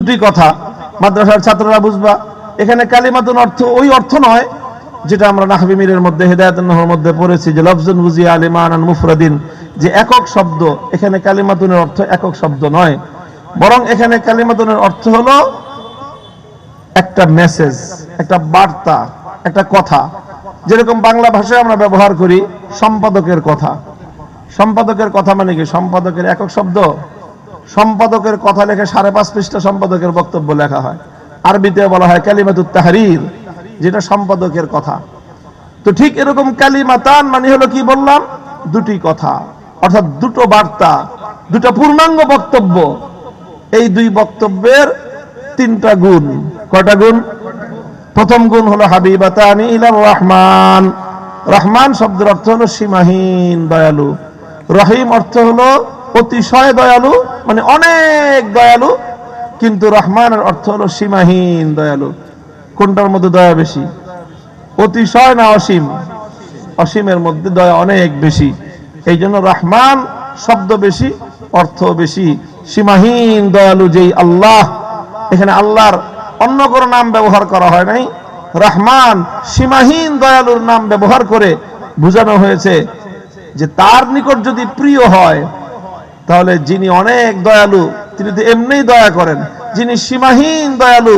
দুটি কথা মাদ্রাসার ছাত্ররা বুঝবা। এখানে কালিমাতুন অর্থ ওই অর্থ নয় যেটা আমরা নাহবি মিরের মধ্যে হিদায়াতুন নহর মধ্যে পড়েছি যে লফজুন বুজিয়া আলিমানান মুফরাদিন, যে একক শব্দ। এখানে কালিমাতুনের অর্থ একক শব্দ নয়, বরং এখানে কালিমাতুনের অর্থ হলো একটা মেসেজ, একটা বার্তা, একটা কথা। যেরকম বাংলা ভাষায় আমরা ব্যবহার করি সম্পাদকের কথা। সম্পাদকের কথা মানে কি? সম্পাদকের একক শব্দ। সম্পাদকের কথা লেখে 5.5 পৃষ্ঠা সম্পাদকের বক্তব্য লেখা হয়। আরবিতে বলা হয় কালিমাতুত তাহরির, যেটা সম্পাদকের কথা। তো ঠিক এরকম কালিমাতান মানে হলো কি বললাম? দুটি কথা, অর্থাৎ দুটো বার্তা, দুটো পূর্ণাঙ্গ বক্তব্য। এই দুই বক্তব্যের তিনটা গুণ। কয়টা গুণ? প্রথম গুণ হলো হাবিবাতানি ইলার রহমান। রহমান শব্দের অর্থ হলো সীমাহীন দয়ালু। রহিম অর্থ হলো অতিশয় দয়ালু, মানে অনেক দয়ালু। কিন্তু রহমানের অর্থ হলো সীমাহীন দয়ালু। কোনটার মধ্যে দয়া বেশি? অতিশয় না অসীম? অসীমের মধ্যে দয়া অনেক বেশি। এই জন্য রহমান শব্দ বেশি, অর্থ বেশি। সীমাহীন দয়ালু যেই আল্লাহ, এখানে আল্লাহর অন্য কোনো নাম ব্যবহার করা হয় নাই। রহমান সীমাহীন দয়ালুর নাম ব্যবহার করে বোঝানো হয়েছে যে তার নিকট যদি প্রিয় হয় তাহলে যিনি অনেক দয়ালু তিনি তো এমনিই দয়া করেন। যিনি সীমাহীন দয়ালু